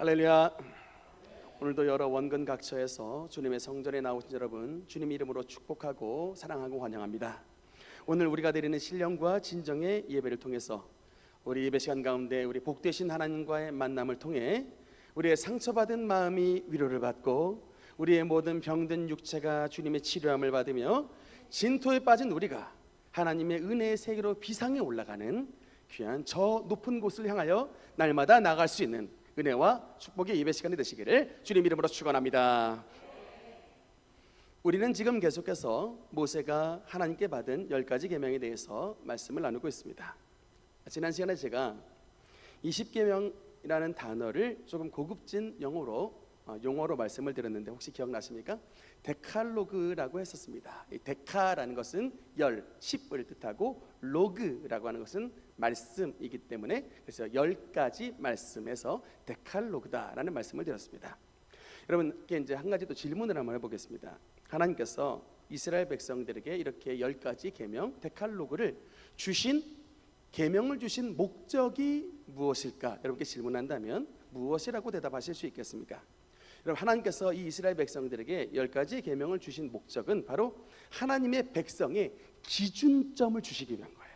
할렐루야. 오늘도 여러 원근 각처에서 주님의 성전에 나오신 여러분 주님 이름으로 축복하고 사랑하고 환영합니다. 오늘 우리가 드리는 신령과 진정의 예배를 통해서 우리 예배 시간 가운데 우리 복되신 하나님과의 만남을 통해 우리의 상처받은 마음이 위로를 받고 우리의 모든 병든 육체가 주님의 치료함을 받으며 진토에 빠진 우리가 하나님의 은혜의 세계로 비상에 올라가는 귀한 저 높은 곳을 향하여 날마다 나갈 수 있는 은혜와 축복의 예배 시간이 되시기를 주님 이름으로 축원합니다. 우리는 지금 계속해서 모세가 하나님께 받은 10가지 계명에 대해서 말씀을 나누고 있습니다. 지난 시간에 제가 20계명이라는 단어를 조금 고급진 용어로 말씀을 드렸는데 혹시 기억나십니까? 데칼로그라고 했었습니다. 이 데카라는 것은 10을 뜻하고 로그라고 하는 것은 말씀이기 때문에 그래서 10가지 말씀에서 데칼로그다라는 말씀을 드렸습니다. 여러분께 이제 한 가지 또 질문을 한번 해보겠습니다. 하나님께서 이스라엘 백성들에게 이렇게 10가지 계명 데칼로그를 주신 계명을 주신 목적이 무엇일까? 여러분께 질문한다면 무엇이라고 대답하실 수 있겠습니까? 여러분, 하나님께서 이 이스라엘 백성들에게 10가지 계명을 주신 목적은 바로 하나님의 백성의 기준점을 주시기 위한 거예요.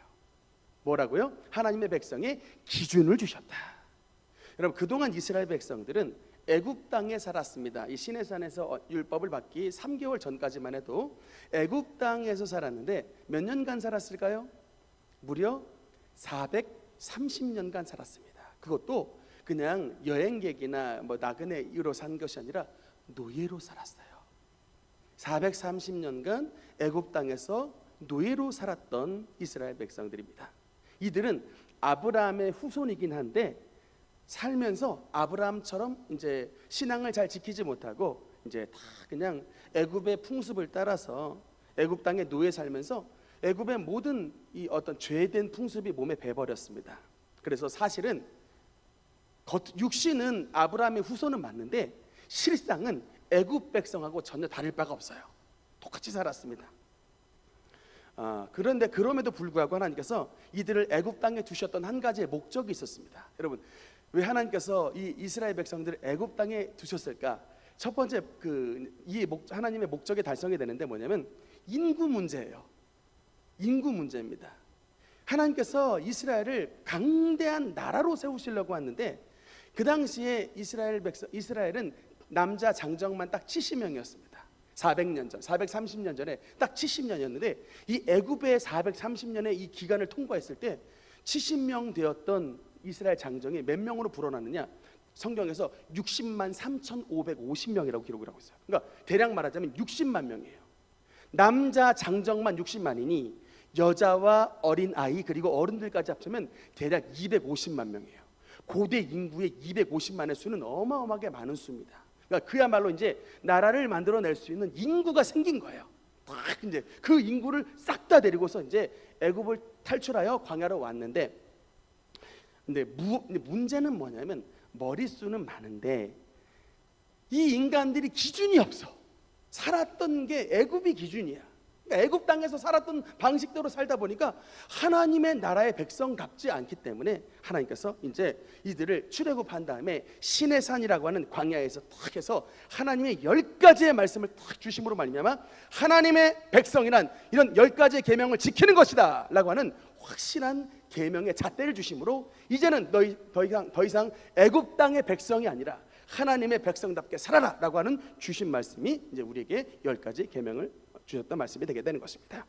뭐라고요? 하나님의 백성의 기준을 주셨다. 여러분, 그동안 이스라엘 백성들은 애굽 땅에 살았습니다. 이 시내산에서 율법을 받기 3개월 전까지만 해도 애굽 땅에서 살았는데 몇 년간 살았을까요? 무려 430년간 살았습니다. 그것도 그냥 여행객이나 나그네로 산 것이 아니라 노예로 살았어요. 430년간 애굽 땅에서 노예로 살았던 이스라엘 백성들입니다. 이들은 아브라함의 후손이긴 한데 살면서 아브라함처럼 이제 신앙을 잘 지키지 못하고 이제 다 그냥 애굽의 풍습을 따라서 애굽 땅에 노예 살면서 애굽의 모든 이 어떤 죄된 풍습이 몸에 배버렸습니다. 그래서 사실은 육신은 아브라함의 후손은 맞는데 실상은 애굽 백성하고 전혀 다를 바가 없어요. 똑같이 살았습니다. 그런데 그럼에도 불구하고 하나님께서 이들을 애굽 땅에 두셨던 한 가지의 목적이 있었습니다. 여러분, 왜 하나님께서 이 이스라엘 백성들을 애굽 땅에 두셨을까? 첫 번째 하나님의 목적이 달성이 되는데 뭐냐면 인구 문제예요. 인구 문제입니다. 하나님께서 이스라엘을 강대한 나라로 세우시려고 하는데 그 당시에 이스라엘은 남자 장정만 딱 70명이었습니다. 430년 전에 딱 70년이었는데 이 애굽의 430년의 이 기간을 통과했을 때 70명 되었던 이스라엘 장정이 몇 명으로 불어났느냐? 성경에서 60만 3,550명이라고 기록을 하고 있어요. 그러니까 대략 말하자면 60만 명이에요. 남자 장정만 60만이니 여자와 어린 아이 그리고 어른들까지 합치면 대략 250만 명이에요. 고대 인구의 250만의 수는 어마어마하게 많은 수입니다. 그러니까 그야말로 이제 나라를 만들어낼 수 있는 인구가 생긴 거예요. 딱 이제 그 인구를 싹 다 데리고서 이제 애굽을 탈출하여 광야로 왔는데, 근데 문제는 뭐냐면 머릿수는 많은데 이 인간들이 기준이 없어. 살았던 게 애굽이 기준이야. 그러니까 애굽 땅에서 살았던 방식대로 살다 보니까 하나님의 나라의 백성답지 않기 때문에 하나님께서 이제 이들을 출애굽한 다음에 시내산이라고 하는 광야에서 딱 해서 하나님의 10가지의 말씀을 딱 주심으로 말미암아 하나님의 백성이란 이런 10가지의 계명을 지키는 것이다 라고 하는 확실한 계명의 잣대를 주심으로 이제는 더 이상 애굽 땅의 백성이 아니라 하나님의 백성답게 살아라 라고 하는 주신 말씀이 이제 우리에게 10가지 계명을 주셨던 말씀이 되게 되는 것입니다.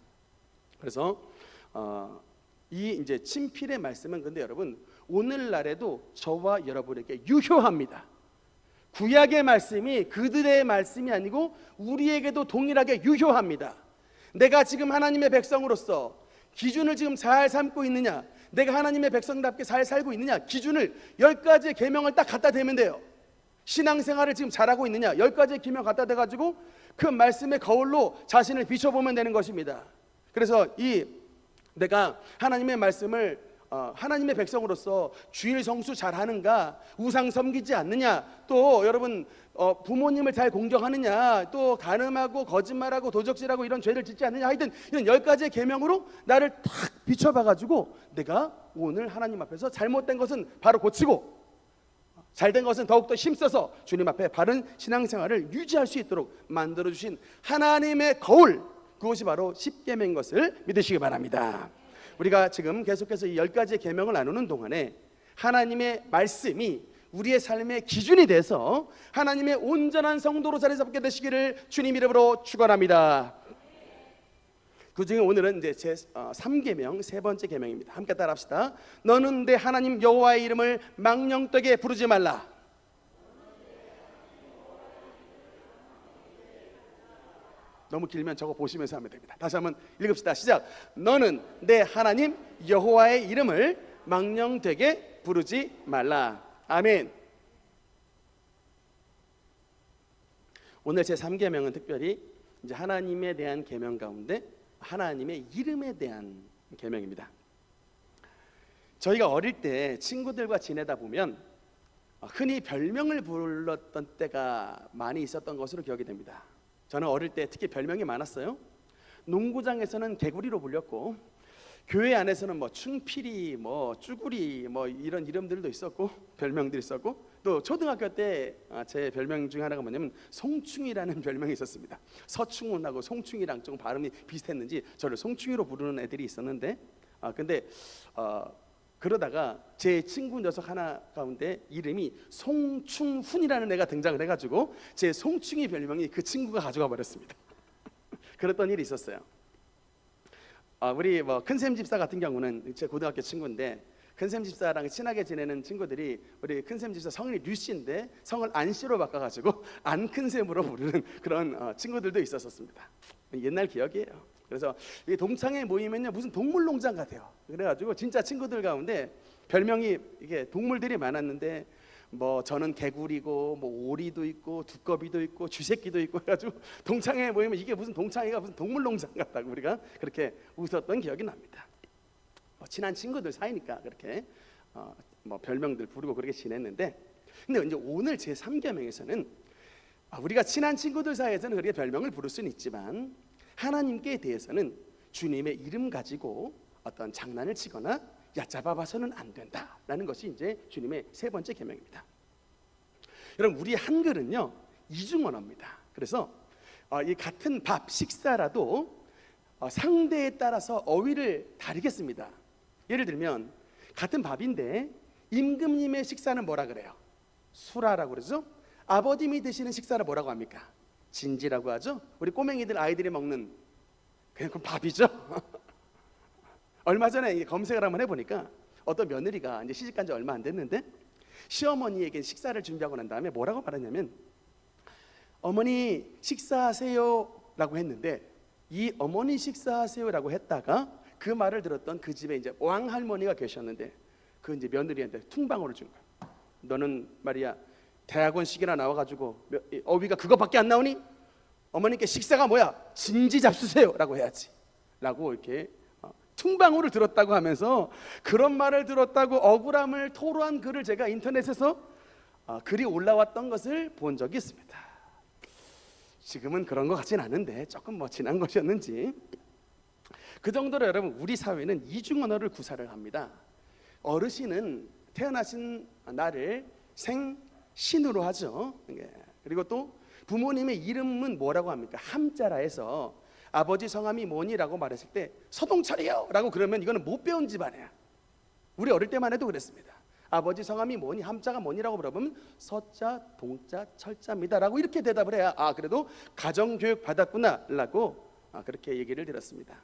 그래서 이 이제 친필의 말씀은 근데 여러분 오늘날에도 저와 여러분에게 유효합니다. 구약의 말씀이 그들의 말씀이 아니고 우리에게도 동일하게 유효합니다. 내가 지금 하나님의 백성으로서 기준을 지금 잘 삼고 있느냐, 내가 하나님의 백성답게 잘 살고 있느냐, 기준을 10가지의 계명을 딱 갖다 대면 돼요. 신앙생활을 지금 잘하고 있느냐, 10가지의 계명 갖다 대가지고 그 말씀의 거울로 자신을 비춰보면 되는 것입니다. 그래서 내가 하나님의 말씀을 하나님의 백성으로서 주일 성수 잘하는가, 우상 섬기지 않느냐, 또 여러분 부모님을 잘 공경하느냐, 또 간음하고 거짓말하고 도적질하고 이런 죄를 짓지 않느냐, 하여튼 이런 10가지의 계명으로 나를 탁 비춰봐가지고 내가 오늘 하나님 앞에서 잘못된 것은 바로 고치고 잘된 것은 더욱더 힘써서 주님 앞에 바른 신앙생활을 유지할 수 있도록 만들어주신 하나님의 거울, 그것이 바로 십계명인 것을 믿으시기 바랍니다. 우리가 지금 계속해서 이 10가지의 계명을 나누는 동안에 하나님의 말씀이 우리의 삶의 기준이 돼서 하나님의 온전한 성도로 자리 잡게 되시기를 주님 이름으로 축원합니다. 그 중에 오늘은 이제 제 3계명 세 번째 계명입니다. 함께 따라합시다. 너는 내 하나님 여호와의 이름을 망령되게 부르지 말라. 너무 길면 저거 보시면서 하면 됩니다. 다시 한번 읽읍시다. 시작. 너는 내 하나님 여호와의 이름을 망령되게 부르지 말라. 아멘. 오늘 제 3계명은 특별히 이제 하나님에 대한 계명 가운데 하나님의 이름에 대한 계명입니다. 저희가 어릴 때 친구들과 지내다 보면 흔히 별명을 불렀던 때가 많이 있었던 것으로 기억이 됩니다. 저는 어릴 때 특히 별명이 많았어요. 농구장에서는 개구리로 불렸고, 교회 안에서는 뭐 충필이, 뭐 쭈구리, 뭐 이런 이름들도 있었고, 별명들이 있었고, 또 초등학교 때 제 별명 중에 하나가 뭐냐면 송충이라는 별명이 있었습니다. 서충훈하고 송충이랑 좀 발음이 비슷했는지 저를 송충이로 부르는 애들이 있었는데, 근데 그러다가 제 친구 녀석 하나 가운데 이름이 송충훈이라는 애가 등장을 해가지고 제 송충이 별명이 그 친구가 가져가 버렸습니다. 그랬던 일이 있었어요. 우리 뭐 큰샘 집사 같은 경우는 제 고등학교 친구인데, 큰샘 집사랑 친하게 지내는 친구들이 우리 큰샘 집사 성이 류씨인데 성을 안씨로 바꿔가지고 안큰샘으로 부르는 그런 친구들도 있었습니다. 옛날 기억이에요. 그래서 이 동창회 모이면요 무슨 동물농장 같아요. 그래가지고 진짜 친구들 가운데 별명이 이게 동물들이 많았는데, 뭐 저는 개구리고 뭐 오리도 있고 두꺼비도 있고 쥐새끼도 있고 해가지고 동창회에 모이면 이게 무슨 동창회가 무슨 동물농장 같다고 우리가 그렇게 웃었던 기억이 납니다. 친한 친구들 사이니까 그렇게 뭐 별명들 부르고 그렇게 지냈는데, 근데 이제 오늘 제 3계명에서는 우리가 친한 친구들 사이에서는 그렇게 별명을 부를 수는 있지만 하나님께 대해서는 주님의 이름 가지고 어떤 장난을 치거나 얕잡아봐서는 안 된다라는 것이 이제 주님의 세 번째 계명입니다. 여러분, 우리 한글은요 이중언어입니다. 그래서 이 같은 밥 식사라도 상대에 따라서 어휘를 다르게 씁니다. 예를 들면 같은 밥인데 임금님의 식사는 뭐라 그래요? 수라라고 그러죠. 아버님이 드시는 식사를 뭐라고 합니까? 진지라고 하죠. 우리 꼬맹이들 아이들이 먹는 그냥 그 밥이죠. 얼마 전에 검색을 한번 해보니까 어떤 며느리가 이제 시집간 지 얼마 안 됐는데 시어머니에게 식사를 준비하고 난 다음에 뭐라고 말했냐면, 어머니 식사하세요라고 했는데, 이 어머니 식사하세요라고 했다가 그 말을 들었던 그 집에 이제 왕 할머니가 계셨는데 그 이제 며느리한테 퉁방울을 준 거야. 너는 말이야 대학원식이나 나와가지고 어휘가 그거밖에 안 나오니? 어머니께 식사가 뭐야? 진지 잡수세요라고 해야지. 라고 이렇게 퉁방울을 들었다고 하면서, 그런 말을 들었다고 억울함을 토로한 글을 제가 인터넷에서 글이 올라왔던 것을 본 적이 있습니다. 지금은 그런 것 같진 않은데 조금 뭐 지난 것이었는지, 그 정도로 여러분 우리 사회는 이중언어를 구사를 합니다. 어르신은 태어나신 나를 생신으로 하죠. 그리고 또 부모님의 이름은 뭐라고 합니까? 함자라 해서 아버지 성함이 뭐니라고 말했을 때 서동철이요 라고 그러면 이거는 못 배운 집안이야. 우리 어릴 때만 해도 그랬습니다. 아버지 성함이 뭐니, 함자가 뭐니라고 물어보면 서자, 동자, 철자입니다 라고 이렇게 대답을 해야 그래도 가정교육 받았구나 라고 그렇게 얘기를 들었습니다.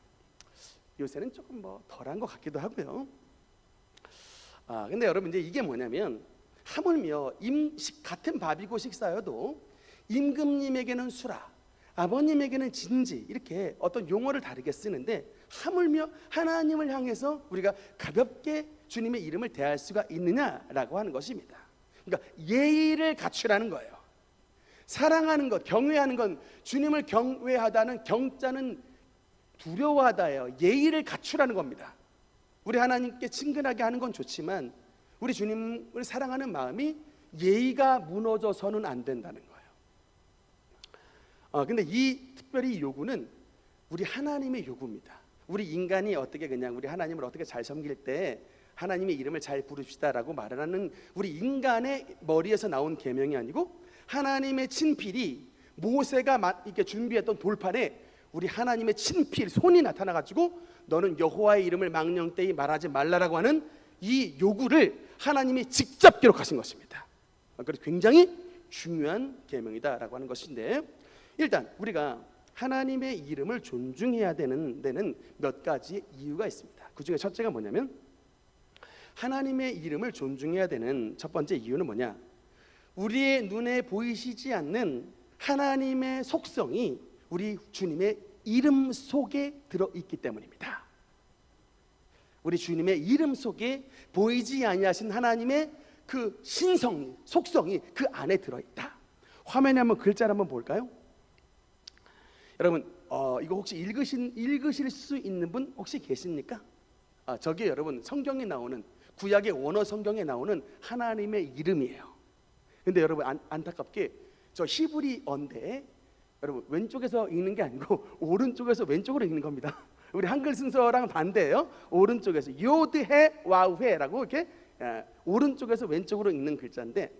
요새는 조금 뭐 덜한 것 같기도 하고요. 근데 여러분 이제 이게 뭐냐면, 하물며 같은 밥이고 식사여도 임금님에게는 수라, 아버님에게는 진지, 이렇게 어떤 용어를 다르게 쓰는데 하물며 하나님을 향해서 우리가 가볍게 주님의 이름을 대할 수가 있느냐라고 하는 것입니다. 그러니까 예의를 갖추라는 거예요. 사랑하는 것, 경외하는 건, 주님을 경외하다는 경자는 두려워하다예요. 예의를 갖추라는 겁니다. 우리 하나님께 친근하게 하는 건 좋지만 우리 주님을 사랑하는 마음이 예의가 무너져서는 안 된다는 거예요. 근데 특별히 이 요구는 우리 하나님의 요구입니다. 우리 인간이 어떻게 그냥 우리 하나님을 어떻게 잘 섬길 때 하나님의 이름을 잘 부릅시다라고 말하는 우리 인간의 머리에서 나온 계명이 아니고 하나님의 친필이 모세가 이렇게 준비했던 돌판에 우리 하나님의 친필 손이 나타나가지고 너는 여호와의 이름을 망령되이 말하지 말라라고 하는 이 요구를 하나님이 직접 기록하신 것입니다. 그래서 굉장히 중요한 계명이다라고 하는 것인데, 일단 우리가 하나님의 이름을 존중해야 되는 데는 몇 가지 이유가 있습니다. 그 중에 첫째가 뭐냐면, 하나님의 이름을 존중해야 되는 첫 번째 이유는 뭐냐, 우리의 눈에 보이시지 않는 하나님의 속성이 우리 주님의 이름 속에 들어있기 때문입니다. 우리 주님의 이름 속에 보이지 아니하신 하나님의 그 신성, 속성이 그 안에 들어있다. 화면에 한번 글자를 한번 볼까요? 여러분 이거 혹시 읽으실 수 있는 분 혹시 계십니까? 저게 여러분 성경에 나오는, 구약의 원어 성경에 나오는 하나님의 이름이에요. 근데 여러분 안타깝게 저 히브리어인데 여러분 왼쪽에서 읽는 게 아니고 오른쪽에서 왼쪽으로 읽는 겁니다. 우리 한글 순서랑 반대예요. 오른쪽에서 요드해 와우해라고 이렇게 오른쪽에서 왼쪽으로 읽는 글자인데,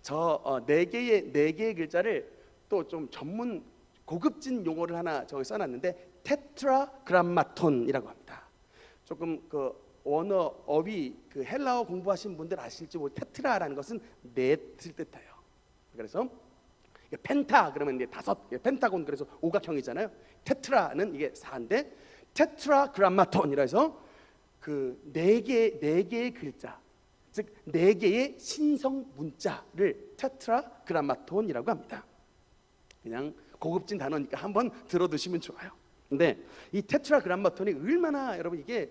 저 네 개의 글자를 또 좀 전문 고급진 용어를 하나 저기 써놨는데 테트라그람마톤이라고 합니다. 조금 그 원어 어휘 그 헬라어 공부하신 분들 아실지 모르, 테트라라는 것은 넷을 뜻해요. 그래서 펜타 그러면 이제 다섯, 펜타곤 그래서 오각형이잖아요. 테트라는 이게 4인데 테트라그람마톤이라 해서 그 네 개의 글자, 즉 네 개의 신성 문자를 테트라그람마톤이라고 합니다. 그냥 고급진 단어니까 한번 들어두시면 좋아요. 근데 이 테트라그람마톤이 얼마나 여러분 이게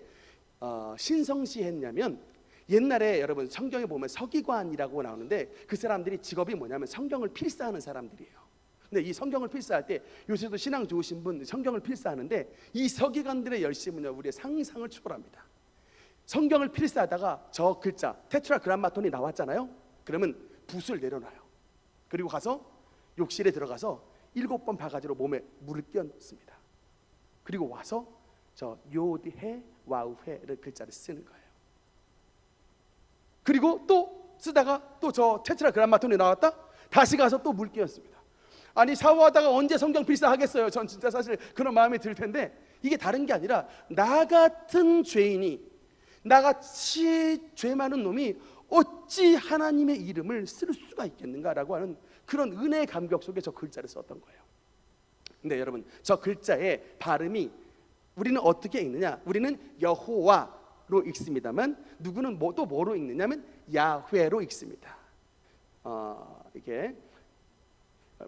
신성시했냐면, 옛날에 여러분 성경에 보면 서기관이라고 나오는데 그 사람들이 직업이 뭐냐면 성경을 필사하는 사람들이에요. 근데 이 성경을 필사할 때, 요새도 신앙 좋으신 분 성경을 필사하는데 이 서기관들의 열심은요 우리의 상상을 초월합니다. 성경을 필사하다가 저 글자 테트라그람마톤이 나왔잖아요. 그러면 붓을 내려놔요. 그리고 가서 욕실에 들어가서 7번 바가지로 몸에 물을 끼얹습니다. 그리고 와서 저 요드해 와우해를 글자를 쓰는 거예요. 그리고 또 쓰다가 또 저 테트라그람마톤이 나왔다, 다시 가서 또 물 끼얹습니다. 아니 샤워하다가 언제 성경 필사하겠어요? 전 진짜 사실 그런 마음이 들 텐데, 이게 다른 게 아니라 나 같은 죄인이, 나같이 죄 많은 놈이 어찌 하나님의 이름을 쓸 수가 있겠는가라고 하는 그런 은혜의 감격 속에 저 글자를 썼던 거예요. 근데 여러분 저 글자의 발음이 우리는 어떻게 읽느냐, 우리는 여호와로 읽습니다만 누구는 또 뭐로 읽느냐면 야훼로 읽습니다. 이게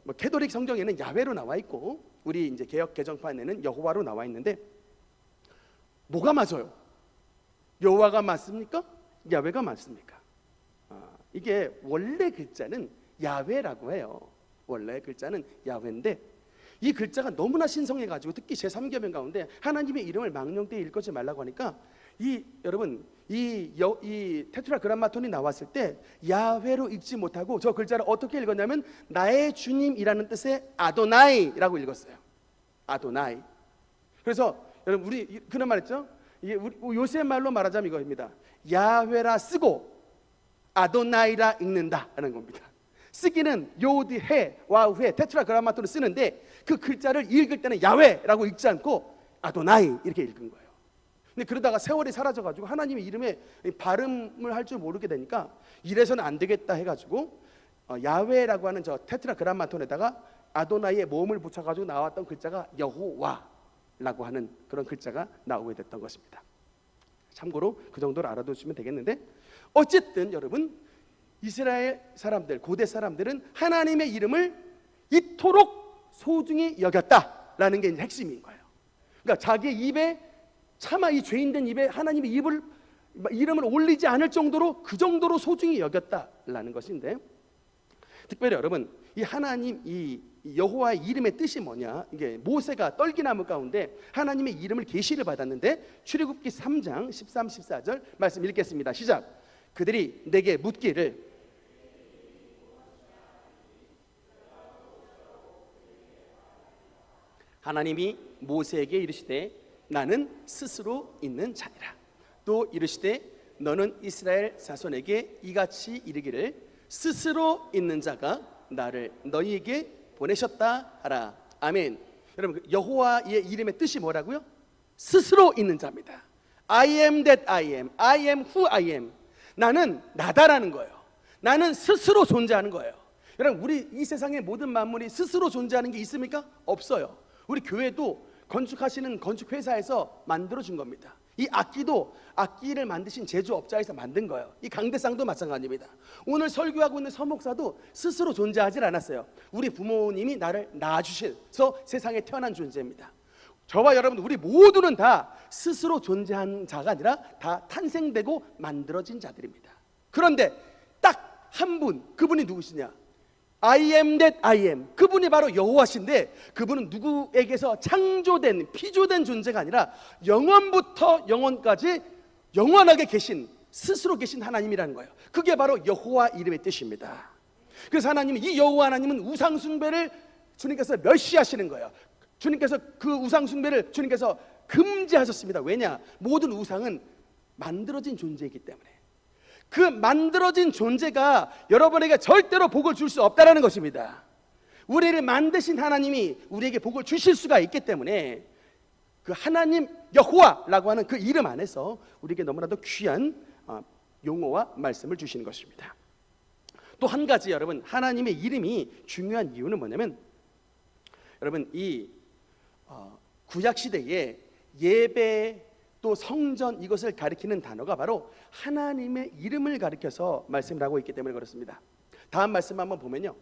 뭐 캐톨릭 성경에는 야훼로 나와 있고 우리 이제 개역 개정판에는 여호와로 나와 있는데, 뭐가 맞아요? 여호와가 맞습니까? 야훼가 맞습니까? 이게 원래 글자는 야훼라고 해요. 원래 글자는 야훼인데 이 글자가 너무나 신성해가지고 특히 제3계명 가운데 하나님의 이름을 망령되이 읽지 말라고 하니까 여러분 이 테트라그람마톤이 나왔을 때 야훼로 읽지 못하고 저 글자를 어떻게 읽었냐면 나의 주님이라는 뜻의 아도나이라고 읽었어요. 아도나이. 그래서 여러분 우리 그런 말 했죠. 이게 우리 요새 말로 말하자면 이거입니다. 야훼라 쓰고 아도나이라 읽는다라는 겁니다. 쓰기는 요드해 와우해 테트라그람마톤을 쓰는데 그 글자를 읽을 때는 야훼라고 읽지 않고 아도나이 이렇게 읽은 거예요. 근데 그러다가 세월이 사라져가지고 하나님의 이름에 발음을 할 줄 모르게 되니까 이래서는 안 되겠다 해가지고 야훼라고 하는 저 테트라그람마톤에다가 아도나이의 모음을 붙여가지고 나왔던 글자가 여호와라고 하는 그런 글자가 나오게 됐던 것입니다. 참고로 그 정도로 알아두시면 되겠는데, 어쨌든 여러분 이스라엘 사람들, 고대 사람들은 하나님의 이름을 이토록 소중히 여겼다라는 게 핵심인 거예요. 그러니까 자기 입에 차마 이 죄인된 입에 하나님의 이름을 올리지 않을 정도로 그 정도로 소중히 여겼다라는 것인데, 특별히 여러분 이 하나님 이 여호와의 이름의 뜻이 뭐냐, 이게 모세가 떨기나무 가운데 하나님의 이름을 계시를 받았는데 출애굽기 3장 13, 14절 말씀 읽겠습니다. 시작. 그들이 내게 묻기를 하나님이 모세에게 이르시되 나는 스스로 있는 자니라. 또 이르시되 너는 이스라엘 자손에게 이같이 이르기를 스스로 있는 자가 나를 너희에게 보내셨다 하라. 아멘. 여러분, 여호와의 이름의 뜻이 뭐라고요? 스스로 있는 자입니다. I am that I am. I am who I am. 나는 나다라는 거예요. 나는 스스로 존재하는 거예요. 여러분, 우리 이 세상의 모든 만물이 스스로 존재하는 게 있습니까? 없어요. 우리 교회도 건축하시는 건축회사에서 만들어준 겁니다. 이 악기도 악기를 만드신 제조업자에서 만든 거예요. 이 강대상도 마찬가지입니다. 오늘 설교하고 있는 서목사도 스스로 존재하지 않았어요. 우리 부모님이 나를 낳아주셔서 세상에 태어난 존재입니다. 저와 여러분, 우리 모두는 다 스스로 존재한 자가 아니라 다 탄생되고 만들어진 자들입니다. 그런데 딱 한 분, 그분이 누구시냐? I am that I am. 그분이 바로 여호와신데, 그분은 누구에게서 창조된, 피조된 존재가 아니라 영원부터 영원까지 영원하게 계신, 스스로 계신 하나님이라는 거예요. 그게 바로 여호와 이름의 뜻입니다. 그래서 하나님이, 이 여호와 하나님은 우상 숭배를 주님께서 멸시하시는 거예요. 주님께서 그 우상 숭배를 주님께서 금지하셨습니다. 왜냐? 모든 우상은 만들어진 존재이기 때문에. 그 만들어진 존재가 여러분에게 절대로 복을 줄 수 없다는 것입니다. 우리를 만드신 하나님이 우리에게 복을 주실 수가 있기 때문에 그 하나님 여호와라고 하는 그 이름 안에서 우리에게 너무나도 귀한 용어와 말씀을 주시는 것입니다. 또 한 가지, 여러분, 하나님의 이름이 중요한 이유는 뭐냐면, 여러분, 이 구약시대에 예배 또 성전, 이것을 가리키는 단어가 바로 하나님의 이름을 가리켜서 말씀을 하고 있기 때문에 그렇습니다. 다음 말씀 한번 보면요,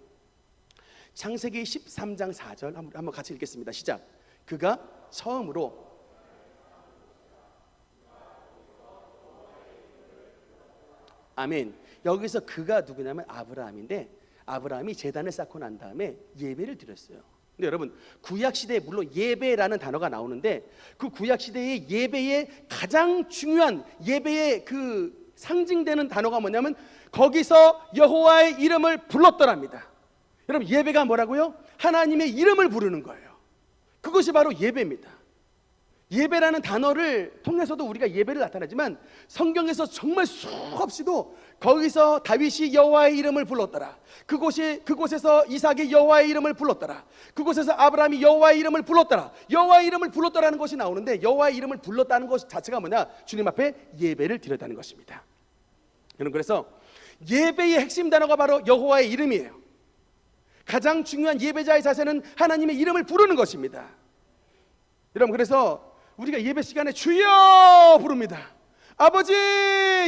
창세기 13장 4절 한번 같이 읽겠습니다. 시작. 그가 처음으로, 아멘. 여기서 그가 누구냐면 아브라함인데, 아브라함이 제단을 쌓고 난 다음에 예배를 드렸어요. 근데 여러분, 구약시대에 물론 예배라는 단어가 나오는데, 그 구약시대의 예배의 가장 중요한, 예배의 그 상징되는 단어가 뭐냐면, 거기서 여호와의 이름을 불렀더랍니다. 여러분, 예배가 뭐라고요? 하나님의 이름을 부르는 거예요. 그것이 바로 예배입니다. 예배라는 단어를 통해서도 우리가 예배를 나타내지만, 성경에서 정말 수없이도 거기서 다윗이 여호와의 이름을 불렀더라, 그곳에서 이삭이 여호와의 이름을 불렀더라, 그곳에서 아브라함이 여호와의 이름을 불렀더라, 여호와의 이름을 불렀더라는 것이 나오는데, 여호와의 이름을 불렀다는 것 자체가 뭐냐? 주님 앞에 예배를 드렸다는 것입니다. 여러분, 그래서 예배의 핵심 단어가 바로 여호와의 이름이에요. 가장 중요한 예배자의 자세는 하나님의 이름을 부르는 것입니다. 여러분, 그래서 우리가 예배 시간에 주여 부릅니다. 아버지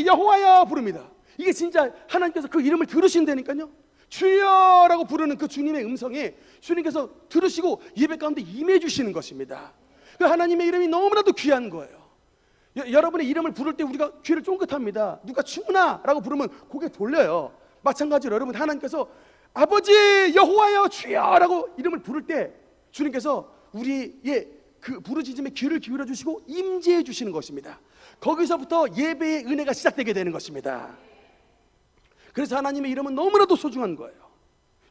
여호와여 부릅니다. 이게 진짜 하나님께서 그 이름을 들으신다니까요. 주여라고 부르는 그 주님의 음성에 주님께서 들으시고 예배 가운데 임해 주시는 것입니다. 그 하나님의 이름이 너무나도 귀한 거예요. 여러분의 이름을 부를 때 우리가 귀를 쫑긋합니다. 누가 충나라고 부르면 고개 돌려요. 마찬가지로 여러분, 하나님께서 아버지 여호와여 주여라고 이름을 부를 때 주님께서 우리의 그 부르짖음에 귀를 기울여 주시고 임재해 주시는 것입니다. 거기서부터 예배의 은혜가 시작되게 되는 것입니다. 그래서 하나님의 이름은 너무나도 소중한 거예요.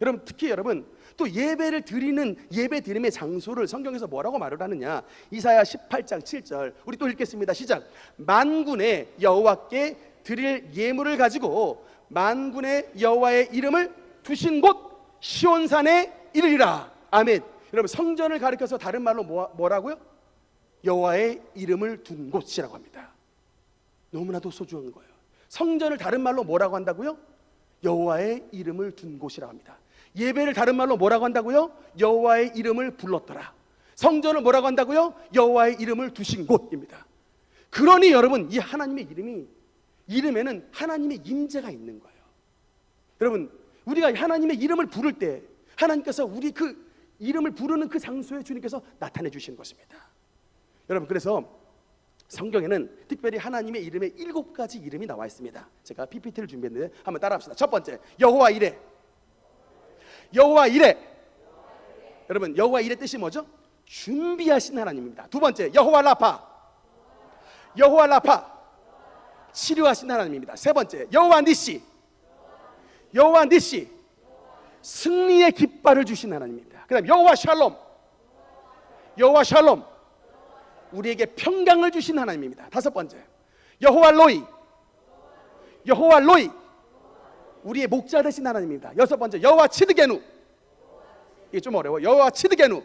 여러분, 특히 여러분, 또 예배를 드리는, 예배 드림의 장소를 성경에서 뭐라고 말을 하느냐? 이사야 18장 7절 우리 또 읽겠습니다. 시작. 만군의 여호와께 드릴 예물을 가지고 만군의 여호와의 이름을 두신 곳 시온산에 이르리라. 아멘. 여러분, 성전을 가리켜서 다른 말로 뭐라고요? 여호와의 이름을 둔 곳이라고 합니다. 너무나도 소중한 거예요. 성전을 다른 말로 뭐라고 한다고요? 여호와의 이름을 둔 곳이라고 합니다. 예배를 다른 말로 뭐라고 한다고요? 여호와의 이름을 불렀더라. 성전을 뭐라고 한다고요? 여호와의 이름을 두신 곳입니다. 그러니 여러분, 이 하나님의 이름에는 하나님의 임재가 있는 거예요. 여러분, 우리가 하나님의 이름을 부를 때 하나님께서 우리 그 이름을 부르는 그 장소에 주님께서 나타내 주시는 것입니다. 여러분, 그래서 성경에는 특별히 하나님의 이름에 7가지 이름이 나와 있습니다. 제가 PPT를 준비했는데 한번 따라합시다. 첫 번째, 여호와 이레. 여호와 이레. 여러분, 여호와 이레 뜻이 뭐죠? 준비하신 하나님입니다. 두 번째, 여호와 라파. 여호와 라파, 치료하신 하나님입니다. 세 번째, 여호와 니시. 여호와 니시, 승리의 깃발을 주신 하나님입니다. 그 다음 여호와 샬롬. 여호와 샬롬, 우리에게 평강을 주신 하나님입니다. 다섯 번째, 여호와 로이. 여호와 로이, 우리의 목자 되신 하나님입니다. 여섯 번째, 여호와 치드게누. 이게 좀 어려워. 여호와 치드게누,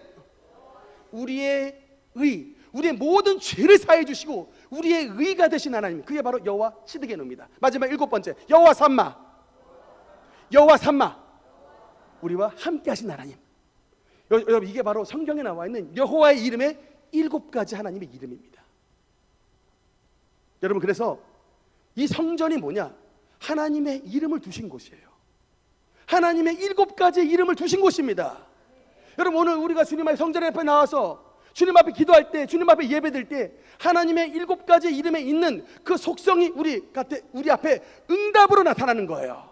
우리의 의, 우리의 모든 죄를 사해 주시고 우리의 의가 되신 하나님, 그게 바로 여호와 치드게누입니다. 마지막 일곱 번째, 여호와 삼마. 여호와 삼마, 우리와 함께 하신 하나님. 여러분, 이게 바로 성경에 나와 있는 여호와의 이름의 일곱 가지 하나님의 이름입니다. 여러분, 그래서 이 성전이 뭐냐? 하나님의 이름을 두신 곳이에요. 하나님의 일곱 가지의 이름을 두신 곳입니다. 여러분, 오늘 우리가 주님 앞에 성전 앞에 나와서 주님 앞에 기도할 때, 주님 앞에 예배드릴 때 하나님의 일곱 가지의 이름에 있는 그 속성이 우리 앞에 응답으로 나타나는 거예요.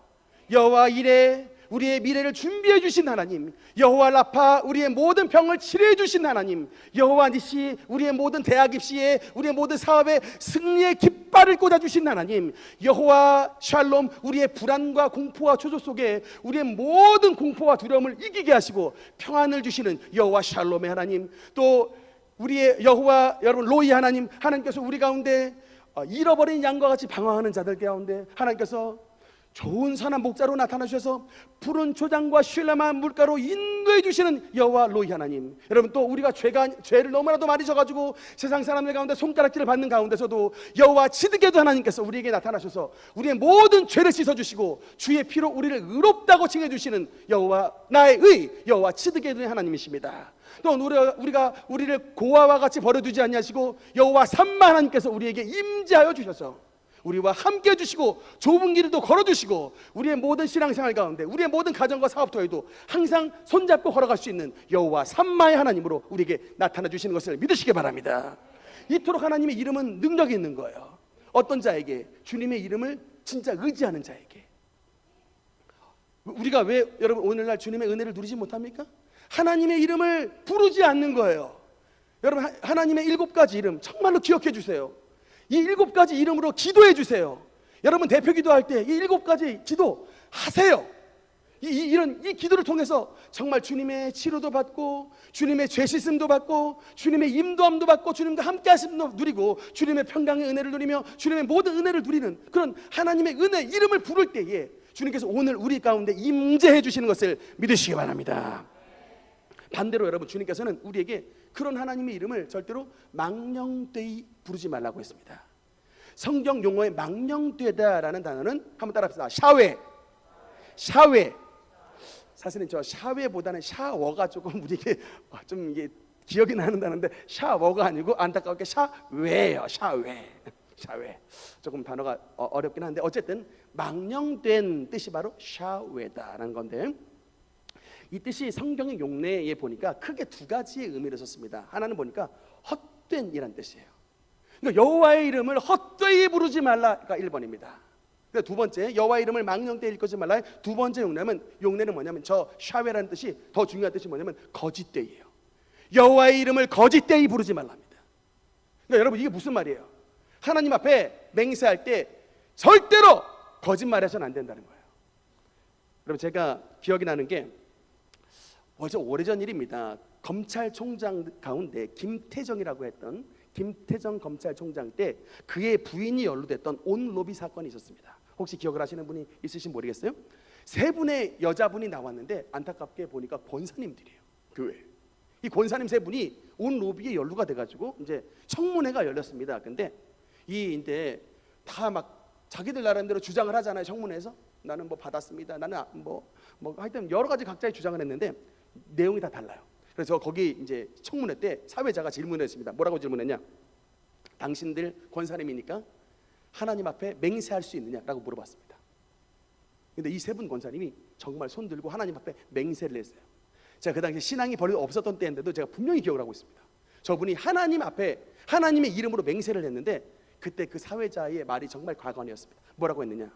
여호와 이레, 우리의 미래를 준비해 주신 하나님. 여호와 라파, 우리의 모든 병을 치료해 주신 하나님. 여호와 니시, 우리의 모든 대학 입시에, 우리의 모든 사업에 승리의 깃발을 꽂아 주신 하나님. 여호와 샬롬, 우리의 불안과 공포와 초조 속에 우리의 모든 공포와 두려움을 이기게 하시고 평안을 주시는 여호와 샬롬의 하나님. 또 우리의 여호와 여러분 로이 하나님, 하나님께서 우리 가운데 잃어버린 양과 같이 방황하는 자들 가운데 하나님께서 좋은 선한 목자로 나타나셔서 푸른 초장과 신랄한 물가로 인도해 주시는 여호와 로이 하나님. 여러분, 또 우리가 죄를 너무나도 많이 져가지고 세상 사람들 가운데 손가락질을 받는 가운데서도 여호와 치드게도 하나님께서 우리에게 나타나셔서 우리의 모든 죄를 씻어주시고 주의 피로 우리를 의롭다고 칭해주시는 여호와 나의 의, 여호와 치드게도의 하나님이십니다. 또 우리를 고아와 같이 버려두지 아니하시고 여호와 삼마 하나님께서 우리에게 임재하여 주셔서 우리와 함께 해주시고 좁은 길도 걸어주시고 우리의 모든 신앙생활 가운데 우리의 모든 가정과 사업터에도 항상 손잡고 걸어갈 수 있는 여호와 삼마의 하나님으로 우리에게 나타나 주시는 것을 믿으시기 바랍니다. 이토록 하나님의 이름은 능력이 있는 거예요. 어떤 자에게? 주님의 이름을 진짜 의지하는 자에게. 우리가 왜 여러분 오늘날 주님의 은혜를 누리지 못합니까? 하나님의 이름을 부르지 않는 거예요. 여러분, 하나님의 일곱 가지 이름 정말로 기억해 주세요. 이 일곱 가지 이름으로 기도해 주세요. 여러분, 대표 기도할 때 이 일곱 가지 기도 하세요. 이 기도를 통해서 정말 주님의 치료도 받고 주님의 죄 씻음도 받고 주님의 임도함도 받고 주님과 함께 하심도 누리고 주님의 평강의 은혜를 누리며 주님의 모든 은혜를 누리는 그런 하나님의 은혜 이름을 부를 때에 주님께서 오늘 우리 가운데 임재해 주시는 것을 믿으시기 바랍니다. 반대로 여러분, 주님께서는 우리에게 그런 하나님의 이름을 절대로 망령되이 부르지 말라고 했습니다. 성경 용어의 망령되다라는 단어는 한번 따라합시다. 샤웨. 사실은 저 샤웨보다는 샤워가 조금 우리에게 좀 이게 기억이 나는 단어인데 샤워가 아니고 안타깝게 샤웨예요. 샤웨. 조금 단어가 어렵긴 한데 어쨌든 망령된 뜻이 바로 샤웨다라는 건데, 이 뜻이 성경의 용례에 보니까 크게 두 가지의 의미를 썼습니다. 하나는 보니까 헛된이란 뜻이에요. 그러니까 여호와의 이름을 헛되이 부르지 말라가 1번입니다. 두 번째, 여호와의 이름을 망령되이 일컫지 말라. 두 번째 용례는 뭐냐면 저 샤웨라는 뜻이 더 중요한 뜻이 뭐냐면 거짓되이예요. 여호와의 이름을 거짓되이 부르지 말랍니다. 그러니까 여러분, 이게 무슨 말이에요? 하나님 앞에 맹세할 때 절대로 거짓말해서는 안 된다는 거예요. 여러분, 제가 기억이 나는 게 벌써 오래전 일입니다. 검찰총장 가운데 김태정이라고 했던 김태정 검찰총장 때 그의 부인이 연루됐던 온로비 사건이 있었습니다. 혹시 기억을 하시는 분이 있으신 모르겠어요? 세 분의 여자분이 나왔는데 안타깝게 보니까 권사님들이에요. 교회. 이 권사님 세 분이 온로비에 연루가 돼가지고 이제 청문회가 열렸습니다. 근데 이제 다 막 자기들 나름대로 주장을 하잖아요. 청문회에서 나는 뭐 받았습니다. 나는 뭐 하여튼 여러 가지 각자의 주장을 했는데 내용이 다 달라요. 그래서 거기 이제 청문회 때 사회자가 질문했습니다. 뭐라고 질문했냐? 당신들 권사님이니까 하나님 앞에 맹세할 수 있느냐라고 물어봤습니다. 근데 이 세 분 권사님이 정말 손 들고 하나님 앞에 맹세를 했어요. 제가 그 당시 신앙이 별로 없었던 때인데도 제가 분명히 기억을 하고 있습니다. 저분이 하나님 앞에 하나님의 이름으로 맹세를 했는데 그때 그 사회자의 말이 정말 과관이었습니다. 뭐라고 했느냐?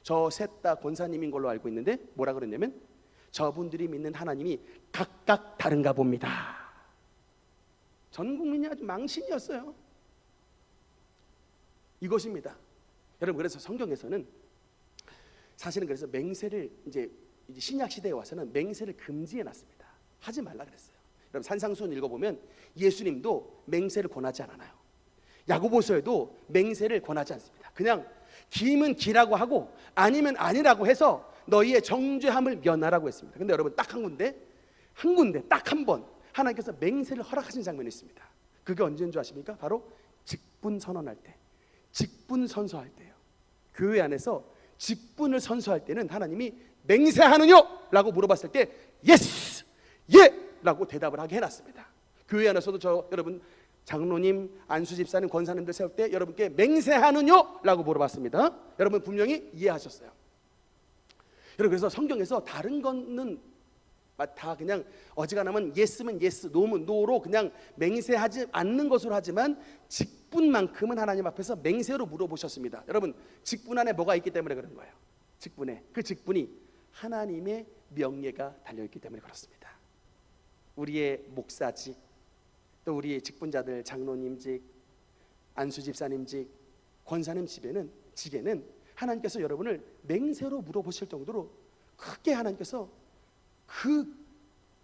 저 셋 다 권사님인 걸로 알고 있는데 뭐라 그랬냐면 저분들이 믿는 하나님이 각각 다른가 봅니다. 전 국민이 아주 망신이었어요. 이것입니다. 여러분, 그래서 성경에서는 사실은 그래서 맹세를 이제 신약 시대에 와서는 맹세를 금지해 놨습니다. 하지 말라 그랬어요. 여러분, 산상수훈 읽어보면 예수님도 맹세를 권하지 않아요. 야고보서에도 맹세를 권하지 않습니다. 그냥 기면 기라고 하고 아니면 아니라고 해서 너희의 정죄함을 면하라고 했습니다. 근데 여러분 딱 한 군데 딱 한 번 하나님께서 맹세를 허락하신 장면이 있습니다. 그게 언제인 줄 아십니까? 바로 직분 선언할 때, 직분 선서할 때요. 교회 안에서 직분을 선서할 때는 하나님이 맹세하느뇨? 라고 물어봤을 때 예스! 예! 라고 대답을 하게 해놨습니다. 교회 안에서도 여러분 장로님, 안수집사님, 권사님들 세울 때 여러분께 맹세하느뇨? 라고 물어봤습니다. 여러분 분명히 이해하셨어요. 여러분 그래서 성경에서 다른 거는 다 그냥 어지간하면 예스면 예스, 노면 노로 그냥 맹세하지 않는 것으로 하지만 직분만큼은 하나님 앞에서 맹세로 물어보셨습니다. 여러분 직분 안에 뭐가 있기 때문에 그런 거예요. 직분에 그 직분이 하나님의 명예가 달려있기 때문에 그렇습니다. 우리의 목사직, 또 우리의 직분자들 장로님직, 안수집사님직, 권사님 직에는 하나님께서 여러분을 맹세로 물어보실 정도로 크게 하나님께서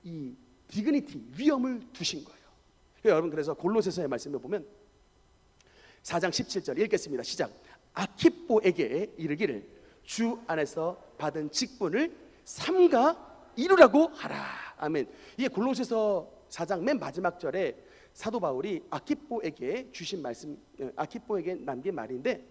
이 디그니티, 위엄을 두신 거예요. 여러분 그래서 골로새서의 말씀을 보면 4장 17절 읽겠습니다. 시작. 아키뽀에게 이르기를 주 안에서 받은 직분을 삼가 이루라고 하라. 아멘. 이게 골로새서 4장 맨 마지막 절에 사도 바울이 아키뽀에게 주신 말씀, 아키뽀에게 남긴 말인데,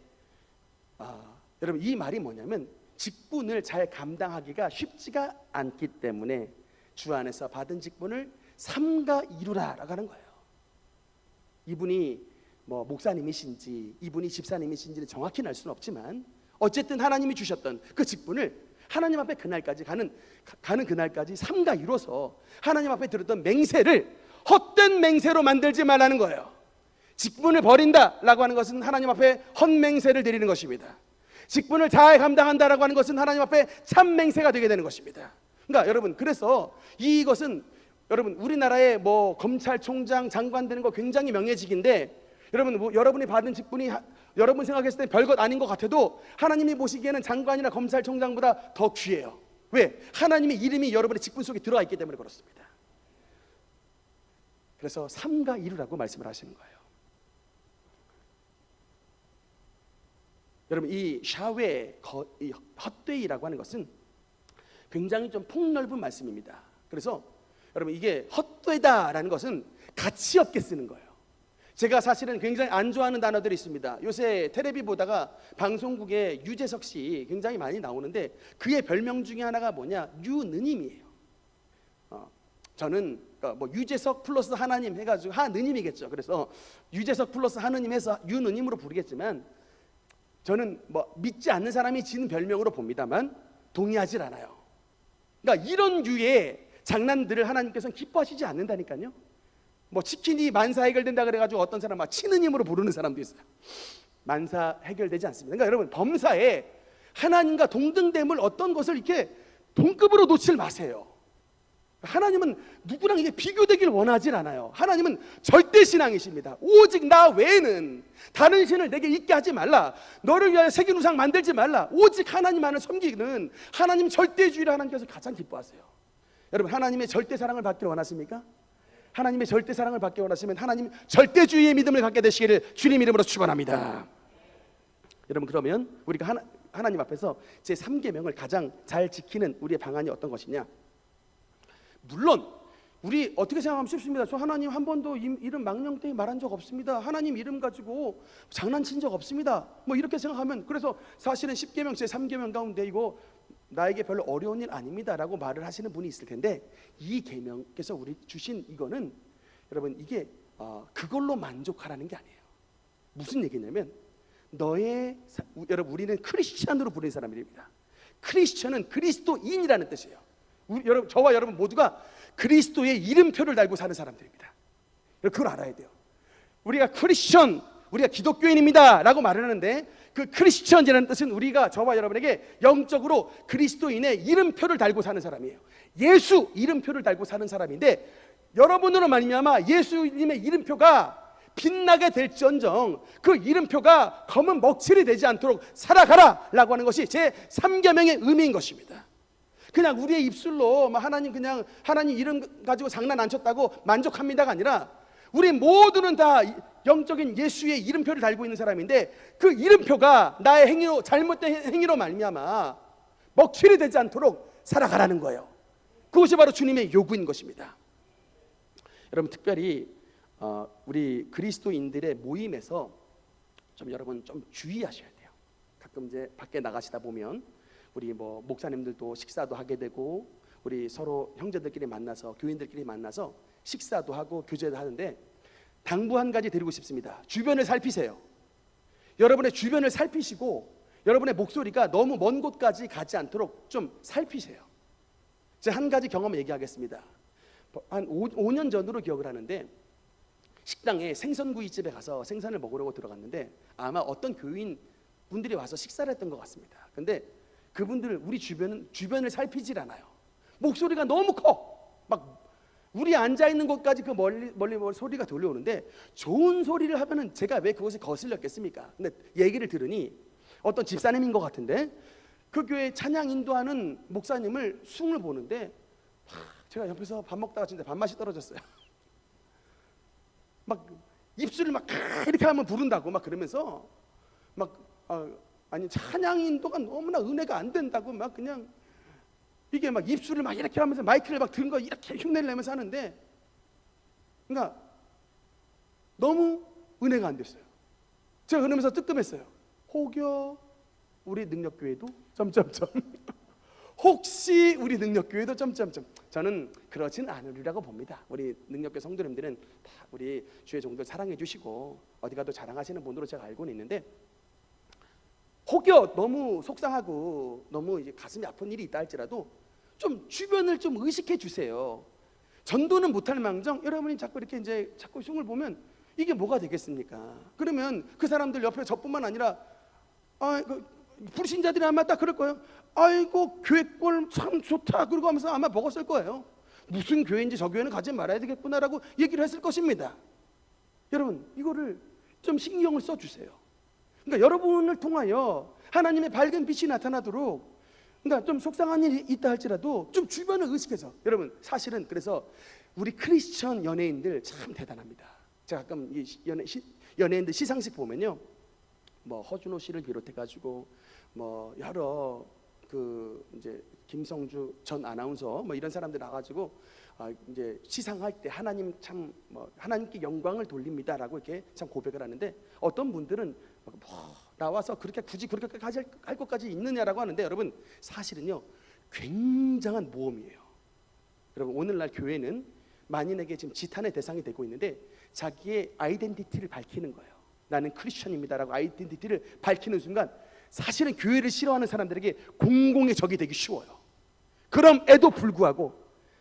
여러분 이 말이 뭐냐면 직분을 잘 감당하기가 쉽지가 않기 때문에 주 안에서 받은 직분을 삼가 이루라라고 하는 거예요. 이분이 뭐 목사님이신지 이분이 집사님이신지는 정확히는 알 수는 없지만 어쨌든 하나님이 주셨던 그 직분을 하나님 앞에 그날까지 가는 그날까지 삼가 이뤄서 하나님 앞에 들었던 맹세를 헛된 맹세로 만들지 말라는 거예요. 직분을 버린다라고 하는 것은 하나님 앞에 헛맹세를 드리는 것입니다. 직분을 잘 감당한다라고 하는 것은 하나님 앞에 참맹세가 되게 되는 것입니다. 그러니까 여러분 그래서 이것은 여러분 우리나라의 뭐 검찰총장 장관 되는 거 굉장히 명예직인데 여러분 여러분이 받은 직분이 여러분 생각했을 때 별것 아닌 것 같아도 하나님이 보시기에는 장관이나 검찰총장보다 더 귀해요. 왜? 하나님의 이름이 여러분의 직분 속에 들어가 있기 때문에 그렇습니다. 그래서 삼가 이루라고 말씀을 하시는 거예요. 여러분 이 샤웨 이 헛되이라고 하는 것은 굉장히 좀 폭넓은 말씀입니다. 그래서 여러분 이게 헛되다라는 것은 가치 없게 쓰는 거예요. 제가 사실은 굉장히 안 좋아하는 단어들이 있습니다. 요새 텔레비 보다가 방송국에 유재석 씨 굉장히 많이 나오는데 그의 별명 중에 하나가 뭐냐? 유느님이에요. 저는 뭐 유재석 플러스 하나님 해가지고 하느님이겠죠. 그래서 유재석 플러스 하느님 해서 유느님으로 부르겠지만 저는 뭐 믿지 않는 사람이 지은 별명으로 봅니다만 동의하지 않아요. 그러니까 이런 유의 장난들을 하나님께서는 기뻐하시지 않는다니까요. 뭐 치킨이 만사 해결된다 그래가지고 어떤 사람 막 치느님으로 부르는 사람도 있어요. 만사 해결되지 않습니다. 그러니까 여러분 범사에 하나님과 동등됨을 어떤 것을 이렇게 동급으로 놓칠 마세요. 하나님은 누구랑 이게 비교되길 원하질 않아요. 하나님은 절대 신앙이십니다. 오직 나 외에는 다른 신을 내게 있게 하지 말라. 너를 위하여 새긴 우상 만들지 말라. 오직 하나님만을 섬기는 하나님 절대주의를 하나님께서 가장 기뻐하세요. 여러분 하나님의 절대 사랑을 받기를 원하십니까? 하나님의 절대 사랑을 받기 원하시면 하나님 절대주의의 믿음을 갖게 되시기를 주님 이름으로 축원합니다. 여러분 그러면 우리가 하나님 앞에서 제 3계명을 가장 잘 지키는 우리의 방안이 어떤 것이냐? 물론 우리 어떻게 생각하면 쉽습니다. 저 하나님 한 번도 이름 망령되이 말한 적 없습니다. 하나님 이름 가지고 장난친 적 없습니다. 뭐 이렇게 생각하면 그래서 사실은 10계명 제 3계명 가운데 이거 나에게 별로 어려운 일 아닙니다 라고 말을 하시는 분이 있을 텐데 이 계명께서 우리 주신 이거는 여러분 이게 그걸로 만족하라는 게 아니에요. 무슨 얘기냐면 여러분 우리는 크리스찬으로 부르는 사람들입니다. 크리스찬은 그리스도인이라는 뜻이에요. 여러분 저와 여러분 모두가 그리스도의 이름표를 달고 사는 사람들입니다. 그걸 알아야 돼요. 우리가 크리스천, 우리가 기독교인입니다 라고 말을 하는데 그 크리스천이라는 뜻은 우리가 저와 여러분에게 영적으로 그리스도인의 이름표를 달고 사는 사람이에요. 예수 이름표를 달고 사는 사람인데 여러분으로 말미암아 예수님의 이름표가 빛나게 될지언정 그 이름표가 검은 먹칠이 되지 않도록 살아가라 라고 하는 것이 제 3계명의 의미인 것입니다. 그냥 우리의 입술로 하나님 그냥 하나님 이름 가지고 장난 안 쳤다고 만족합니다가 아니라 우리 모두는 다 영적인 예수의 이름표를 달고 있는 사람인데 그 이름표가 나의 행위로, 잘못된 행위로 말미암아 먹칠이 되지 않도록 살아가라는 거예요. 그것이 바로 주님의 요구인 것입니다. 여러분, 특별히 우리 그리스도인들의 모임에서 여러분 좀 주의하셔야 돼요. 가끔 이제 밖에 나가시다 보면 우리 뭐 목사님들도 식사도 하게 되고 우리 서로 형제들끼리 만나서, 교인들끼리 만나서 식사도 하고 교제도 하는데 당부 한 가지 드리고 싶습니다. 주변을 살피세요. 여러분의 주변을 살피시고 여러분의 목소리가 너무 먼 곳까지 가지 않도록 좀 살피세요. 제가 한 가지 경험을 얘기하겠습니다. 한 5년 전으로 기억을 하는데 식당에 생선구이집에 가서 생선을 먹으려고 들어갔는데 아마 어떤 교인 분들이 와서 식사를 했던 것 같습니다. 근데 그분들 우리 주변을 살피질 않아요. 목소리가 너무 커. 막 우리 앉아 있는 곳까지 그 멀리 소리가 들려오는데 좋은 소리를 하면은 제가 왜 그것에 거슬렸겠습니까? 근데 얘기를 들으니 어떤 집사님인 것 같은데 그 교회 찬양 인도하는 목사님을 숭을 보는데 제가 옆에서 밥 먹다가 진짜 밥맛이 떨어졌어요. 막 입술을 막 이렇게 하면 부른다고 막 그러면서 막 아니 찬양 인도가 너무나 은혜가 안 된다고 막 그냥 이게 막 입술을 막 이렇게 하면서 마이크를 막 든 거 이렇게 흉내를 내면서 하는데 그러니까 너무 은혜가 안 됐어요. 제가 그러면서 뜨끔했어요. 혹여 우리 능력교회도 점점점 혹시 우리 능력교회도 점점점. 저는 그렇진 않으리라고 봅니다. 우리 능력교회 성도님들은 다 우리 주의 종들 사랑해 주시고 어디 가도 자랑하시는 분으로 제가 알고는 있는데 혹여 너무 속상하고 너무 이제 가슴이 아픈 일이 있다 할지라도 좀 주변을 좀 의식해 주세요. 전도는 못할 망정 여러분이 자꾸 이렇게 이제 자꾸 흉을 보면 이게 뭐가 되겠습니까? 그러면 그 사람들 옆에 저뿐만 아니라 불신자들이 아마 딱 그럴 거예요. 아이고 교회 꼴 참 좋다 그러고 하면서 아마 먹었을 거예요. 무슨 교회인지 저 교회는 가지 말아야 되겠구나라고 얘기를 했을 것입니다. 여러분 이거를 좀 신경을 써주세요. 그러니까 여러분을 통하여 하나님의 밝은 빛이 나타나도록 그러니까 좀 속상한 일이 있다 할지라도 좀 주변을 의식해서 여러분 사실은 그래서 우리 크리스천 연예인들 참 대단합니다. 제가 가끔 이 연예인들 시상식 보면요 뭐 허준호 씨를 비롯해 가지고 뭐 여러 그 이제 김성주 전 아나운서 뭐 이런 사람들 나가지고 이제 시상할 때 하나님 참 뭐 하나님께 영광을 돌립니다라고 이렇게 참 고백을 하는데 어떤 분들은 뭐 나와서 그렇게 굳이 그렇게 할 것까지 있느냐라고 하는데 여러분 사실은요 굉장한 모험이에요. 여러분 오늘날 교회는 만인에게 지금 지탄의 대상이 되고 있는데 자기의 아이덴티티를 밝히는 거예요. 나는 크리스천입니다라고 아이덴티티를 밝히는 순간 사실은 교회를 싫어하는 사람들에게 공공의 적이 되기 쉬워요. 그럼에도 불구하고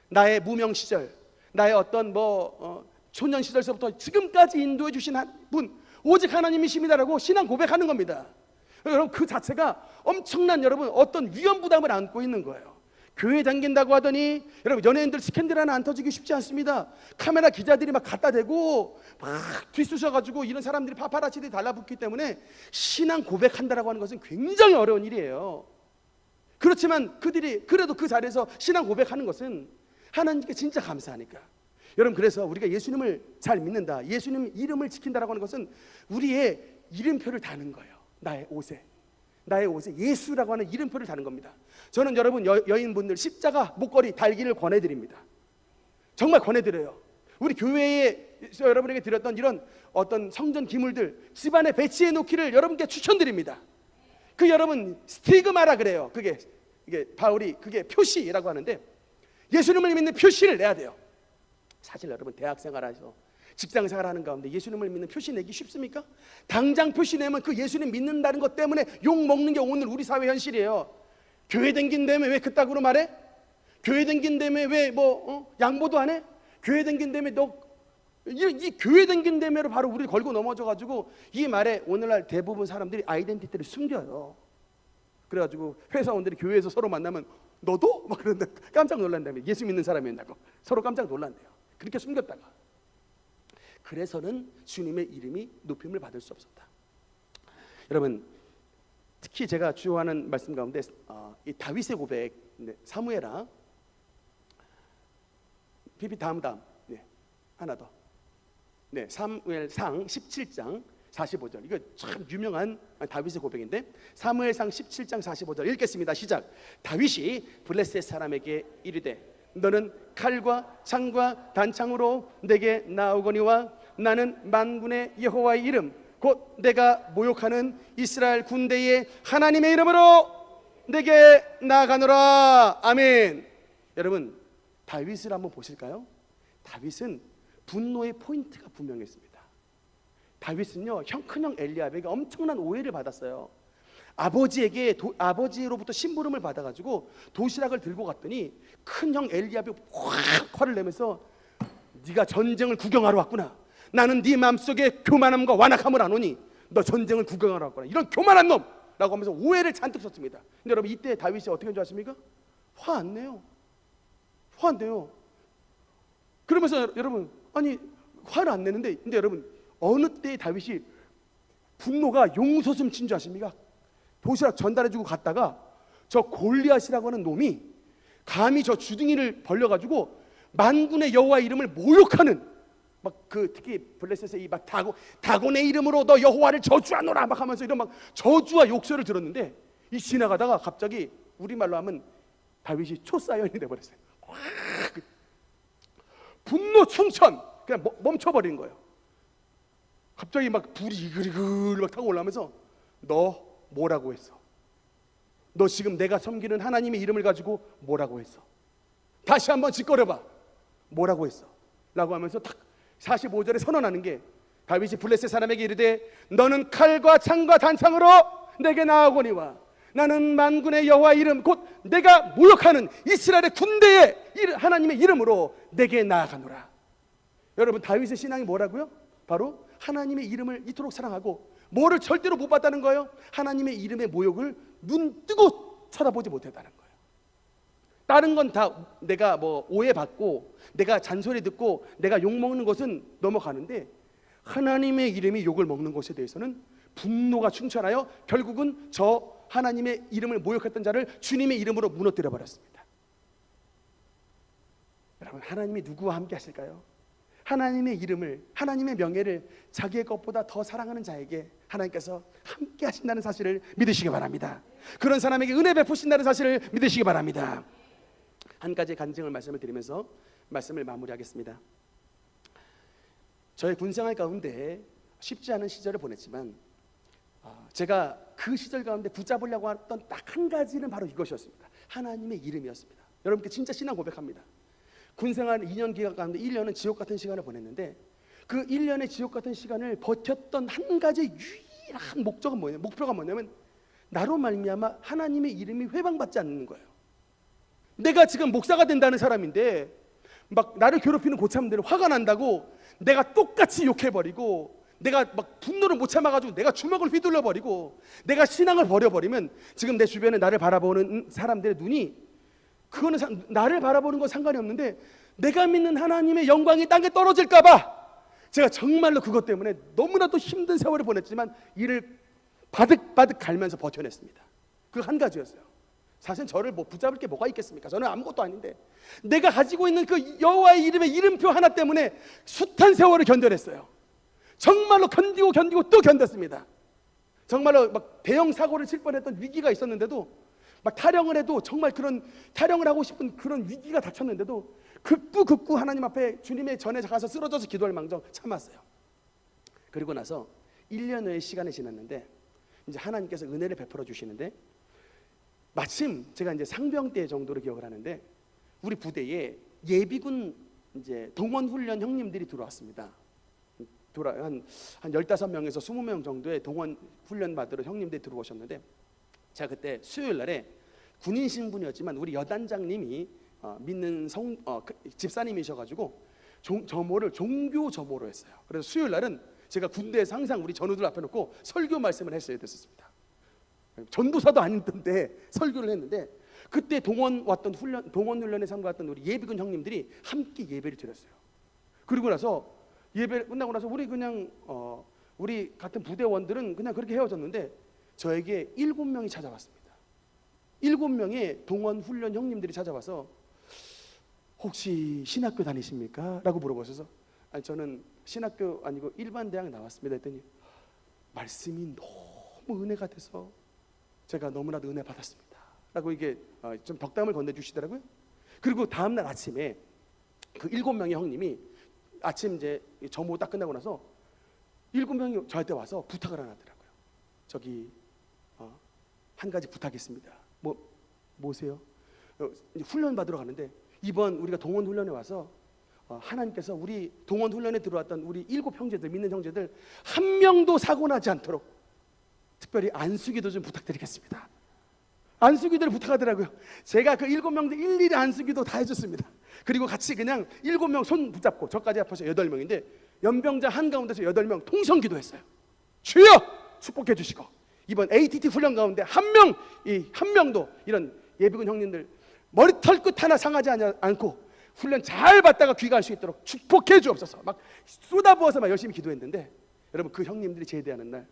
나의 무명 시절, 나의 어떤 초년 시절서부터 지금까지 인도해 주신 분 오직 하나님이십니다라고 신앙 고백하는 겁니다. 여러분 그 자체가 엄청난 여러분 어떤 위험 부담을 안고 있는 거예요. 교회 다닌다고 하더니 여러분 연예인들 스캔들 하나 안 터지기 쉽지 않습니다. 카메라 기자들이 막 갖다 대고 막 뒤쑤셔가지고 이런 사람들이 파파라치들이 달라붙기 때문에 신앙 고백한다라고 하는 것은 굉장히 어려운 일이에요. 그렇지만 그들이 그래도 그 자리에서 신앙 고백하는 것은 하나님께 진짜 감사하니까. 여러분 그래서 우리가 예수님을 잘 믿는다, 예수님 이름을 지킨다라고 하는 것은 우리의 이름표를 다는 거예요. 나의 옷에 예수라고 하는 이름표를 다는 겁니다. 저는 여러분 여인분들 십자가 목걸이 달기를 권해드립니다. 정말 권해드려요. 우리 교회에 여러분에게 드렸던 이런 어떤 성전 기물들 집안에 배치해 놓기를 여러분께 추천드립니다. 그 여러분 스티그마라 그래요. 이게 바울이 그게 표시라고 하는데 예수님을 믿는 표시를 내야 돼요. 사실 여러분 대학 생활하셔서 직장 생활하는 가운데 예수님을 믿는 표시 내기 쉽습니까? 당장 표시 내면 그 예수님 믿는다는 것 때문에 욕 먹는 게 오늘 우리 사회 현실이에요. 교회 댕긴다며 왜 그따구로 말해? 교회 댕긴다며 왜 양보도 안 해? 교회 댕긴다며 이 교회 댕긴다며로 바로 우리를 걸고 넘어져가지고 이 말에 오늘날 대부분 사람들이 아이덴티티를 숨겨요. 그래가지고 회사원들이 교회에서 서로 만나면 너도? 막 그런다. 깜짝 놀란다며. 예수 믿는 사람이었다고 서로 깜짝 놀란대요. 그렇게 숨겼다가 그래서는 주님의 이름이 높임을 받을 수 없었다. 여러분 특히 제가 주요하는 말씀 가운데 이 다윗의 고백 사무엘아 피피 다음 하나 더 네, 사무엘상 17장 45절. 이거 참 유명한 다윗의 고백인데 사무엘상 17장 45절 읽겠습니다. 시작. 다윗이 블레셋 사람에게 이르되 너는 칼과 창과 단창으로 내게 나오거니와 나는 만군의 여호와의 이름 곧 내가 모욕하는 이스라엘 군대의 하나님의 이름으로 내게 나아가노라. 아멘. 여러분, 다윗을 한번 보실까요? 다윗은 분노의 포인트가 분명했습니다. 다윗은요, 큰형 엘리압에게 엄청난 오해를 받았어요. 아버지로부터 심부름을 받아가지고 도시락을 들고 갔더니 큰형 엘리압이 확 화를 내면서 네가 전쟁을 구경하러 왔구나. 나는 네 마음속에 교만함과 완악함을 안 오니 너 전쟁을 구경하러 왔구나. 이런 교만한 놈! 라고 하면서 오해를 잔뜩 썼습니다. 근데 여러분, 이때 다윗이 어떻게 한 줄 아십니까? 화 안 내요. 화 안 내요. 그러면서 여러분, 아니 화를 안 내는데, 근데 여러분, 어느 때 다윗이 분노가 용솟음 친 줄 아십니까? 도시락 전달해주고 갔다가 저 골리앗이라고 하는 놈이 감히 저 주둥이를 벌려가지고 만군의 여호와의 이름을 모욕하는, 막 특히 블레셋의 이 막 다곤의 이름으로 너 여호와를 저주하노라 막 하면서 이런 막 저주와 욕설을 들었는데, 이 지나가다가 갑자기 우리말로 하면 다윗이 초사연이 돼버렸어요. 분노 충천, 그냥 멈춰버린 거예요. 갑자기 막 불이 이글이글 막 타고 올라오면서 너 뭐라고 했어? 너 지금 내가 섬기는 하나님의 이름을 가지고 뭐라고 했어? 다시 한번 짓거려봐. 뭐라고 했어? 라고 하면서 딱 45절에 선언하는 게, 다윗이 블레셋 사람에게 이르되 너는 칼과 창과 단창으로 내게 나아오거니와 나는 만군의 여호와 이름 곧 내가 모욕하는 이스라엘의 군대의 하나님의 이름으로 내게 나아가노라. 여러분, 다윗의 신앙이 뭐라고요? 바로 하나님의 이름을 이토록 사랑하고 뭐를 절대로 못 봤다는 거예요? 하나님의 이름의 모욕을 눈 뜨고 쳐다보지 못했다는 거예요. 다른 건 다 내가 뭐 오해받고 내가 잔소리 듣고 내가 욕먹는 것은 넘어가는데, 하나님의 이름이 욕을 먹는 것에 대해서는 분노가 충천하여 결국은 저 하나님의 이름을 모욕했던 자를 주님의 이름으로 무너뜨려 버렸습니다. 여러분, 하나님이 누구와 함께 하실까요? 하나님의 이름을, 하나님의 명예를 자기의 것보다 더 사랑하는 자에게 하나님께서 함께 하신다는 사실을 믿으시기 바랍니다. 그런 사람에게 은혜 베푸신다는 사실을 믿으시기 바랍니다. 한 가지 간증을 말씀을 드리면서 말씀을 마무리하겠습니다. 저의 군생활 가운데 쉽지 않은 시절을 보냈지만 제가 그 시절 가운데 붙잡으려고 했던 딱 한 가지는 바로 이것이었습니다. 하나님의 이름이었습니다. 여러분께 진짜 신앙 고백합니다. 군생활 2년 기간 가운데 1년은 지옥 같은 시간을 보냈는데, 그 1년의 지옥 같은 시간을 버텼던 한 가지 유일한 목표가 뭐냐면 나로 말미암아 하나님의 이름이 회방받지 않는 거예요. 내가 지금 목사가 된다는 사람인데 막 나를 괴롭히는 고참들을 화가 난다고 내가 똑같이 욕해버리고, 내가 막 분노를 못 참아가지고 내가 주먹을 휘둘러버리고 내가 신앙을 버려버리면 지금 내 주변에 나를 바라보는 사람들의 눈이, 그거는 나를 바라보는 건 상관이 없는데 내가 믿는 하나님의 영광이 땅에 떨어질까봐 제가 정말로 그것 때문에 너무나도 힘든 세월을 보냈지만 이를 바득바득 갈면서 버텨냈습니다. 그 한 가지였어요. 사실 저를 뭐 붙잡을 게 뭐가 있겠습니까? 저는 아무것도 아닌데 내가 가지고 있는 그 여호와의 이름의 이름표 하나 때문에 숱한 세월을 견뎌냈어요. 정말로 견디고 또 견뎠습니다. 정말로 막 대형 사고를 칠 뻔했던 위기가 있었는데도, 막 타령을 해도 정말 그런 타령을 하고 싶은 그런 위기가 닥쳤는데도 극구 하나님 앞에 주님의 전에 가서 쓰러져서 기도할 망정 참았어요. 그리고 나서 1년의 시간이 지났는데 이제 하나님께서 은혜를 베풀어 주시는데, 마침 제가 이제 상병 때 정도로 기억을 하는데 우리 부대에 예비군 이제 동원 훈련 형님들이 들어왔습니다. 한 15명에서 20명 정도의 동원 훈련 받으러 형님들이 들어오셨는데, 제가 그때 수요일 날에 군인 신분이었지만 우리 여단장님이 믿는 집사님이셔가지고 점호를 종교 점호로 했어요. 그래서 수요일 날은 제가 군대에서 항상 우리 전우들 앞에 놓고 설교 말씀을 했어야 됐었습니다. 전도사도 아니던데 설교를 했는데, 그때 동원 훈련에 참가했던 우리 예비군 형님들이 함께 예배를 드렸어요. 그리고 나서 예배 끝나고 나서 우리 같은 부대원들은 그냥 그렇게 헤어졌는데 저에게 7명이 찾아왔습니다. 7명의 동원 훈련 형님들이 찾아와서 혹시 신학교 다니십니까? 라고 물어보셔서, 아니 저는 신학교 아니고 일반 대학 나왔습니다 했더니 말씀이 너무 은혜가 돼서 제가 너무나도 은혜 받았습니다 라고 이게 좀 덕담을 건네주시더라고요. 그리고 다음날 아침에 그 7명의 형님이 아침 이제 점호 딱 끝나고 나서 7명이 저한테 와서 부탁을 하나 하더라고요. 저기 한 가지 부탁했습니다. 뭐세요? 훈련 받으러 가는데 이번 우리가 동원 훈련에 와서 하나님께서 우리 동원 훈련에 들어왔던 우리 7 형제들, 믿는 형제들 한 명도 사고 나지 않도록 특별히 안수기도 좀 부탁드리겠습니다. 안수기도를 부탁하더라고요. 제가 그 7명들 일일이 안수기도 다 해줬습니다. 그리고 같이 그냥 7명 손 붙잡고 저까지 합쳐서 8명인데 연병자 한가운데서 8명 통성 기도했어요. 주여 축복해 주시고 이번 ATT 훈련 가운데 한 명도 이런 예비군 형님들 머리털 끝 하나 상하지 않고 훈련 잘 받다가 귀가할 수 있도록 축복해 주옵소서. 막 쏟아부어서 막 열심히 기도했는데 여러분 그 형님들이 제대하는 날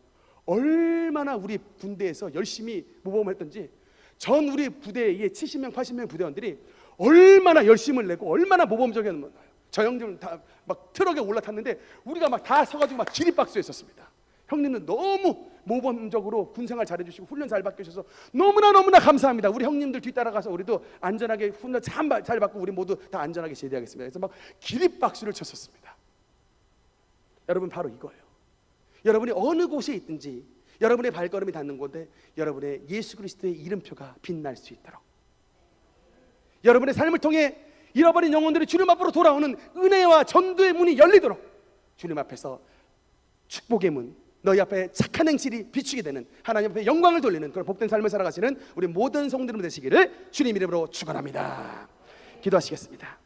얼마나 우리 군대에서 열심히 모범을 했던지 전 우리 부대의 70명 80명 부대원들이 얼마나 열심을 내고 얼마나 모범적이었는지 저 형님은 다 막 트럭에 올라탔는데 우리가 막 다 서가지고 막 기립박수 했었습니다. 형님은 너무 모범적으로 군생활 잘해주시고 훈련 잘 받게 해주셔서 너무나 감사합니다. 우리 형님들 뒤따라가서 우리도 안전하게 훈련 잘 받고 우리 모두 다 안전하게 제대하겠습니다. 그래서 막 기립박수를 쳤었습니다. 여러분 바로 이거예요. 여러분이 어느 곳에 있든지 여러분의 발걸음이 닿는 곳에 여러분의 예수 그리스도의 이름표가 빛날 수 있도록 여러분의 삶을 통해 잃어버린 영혼들이 주님 앞으로 돌아오는 은혜와 전도의 문이 열리도록 주님 앞에서 축복의 문, 너희 앞에 착한 행실이 비추게 되는 하나님 앞에 영광을 돌리는 그런 복된 삶을 살아가시는 우리 모든 성도들 되시기를 주님 이름으로 축원합니다. 기도하시겠습니다.